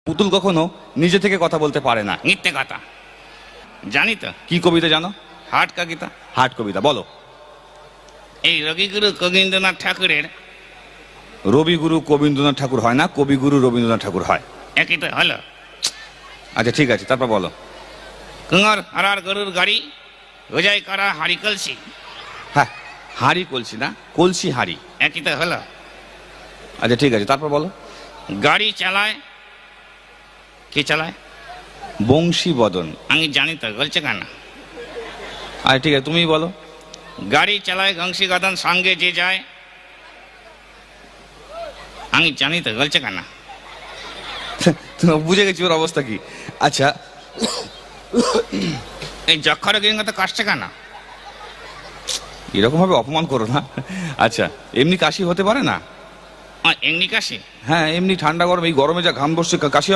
পুতুল কখনো নিজে থেকে কথা বলতে পারে না। মিথ্যে কথা। জানি তো। কি কবিতা জানো? হাট কবিতা। হাট কবিতা বলো। এই রবিগুরু কবীন্দ্রনাথ ঠাকুরের রবিগুরু কবীন্দ্রনাথ ঠাকুর হয় না, কবিগুরু রবীন্দ্রনাথ ঠাকুর হয়। একই তো হলো। আচ্ছা ঠিক আছে, তারপর বলো। কুঙর আরার গরুর গাড়ি রোজাই করা হাড়ি কলসি। হ্যাঁ, হাঁড়ি কলসি না, কলসি হাঁড়ি। একই তো হলো। আচ্ছা ঠিক আছে, তারপর বলো। গাড়ি চালায় কে চালায়? বংশী বদন। আমি জানি তো, বলছে কেন? আচ্ছা ঠিক আছে, তুমিই বলো। গাড়ি চালায় বংশীগদন, সঙ্গে যে যায়। আমি জানি তো, বলছে কেন? তুমি বুঝে গেছি ওর অবস্থা কি। আচ্ছা এই যক্ষর গিরিঙ্গত কাশছে কেন? এরকম ভাবে অপমান করো না। আচ্ছা, এমনি কাশি হতে পারে না? এমনি কাশি? হ্যাঁ, এমনি ঠান্ডা গরম, এই গরমে যা ঘাম বসছে কাশি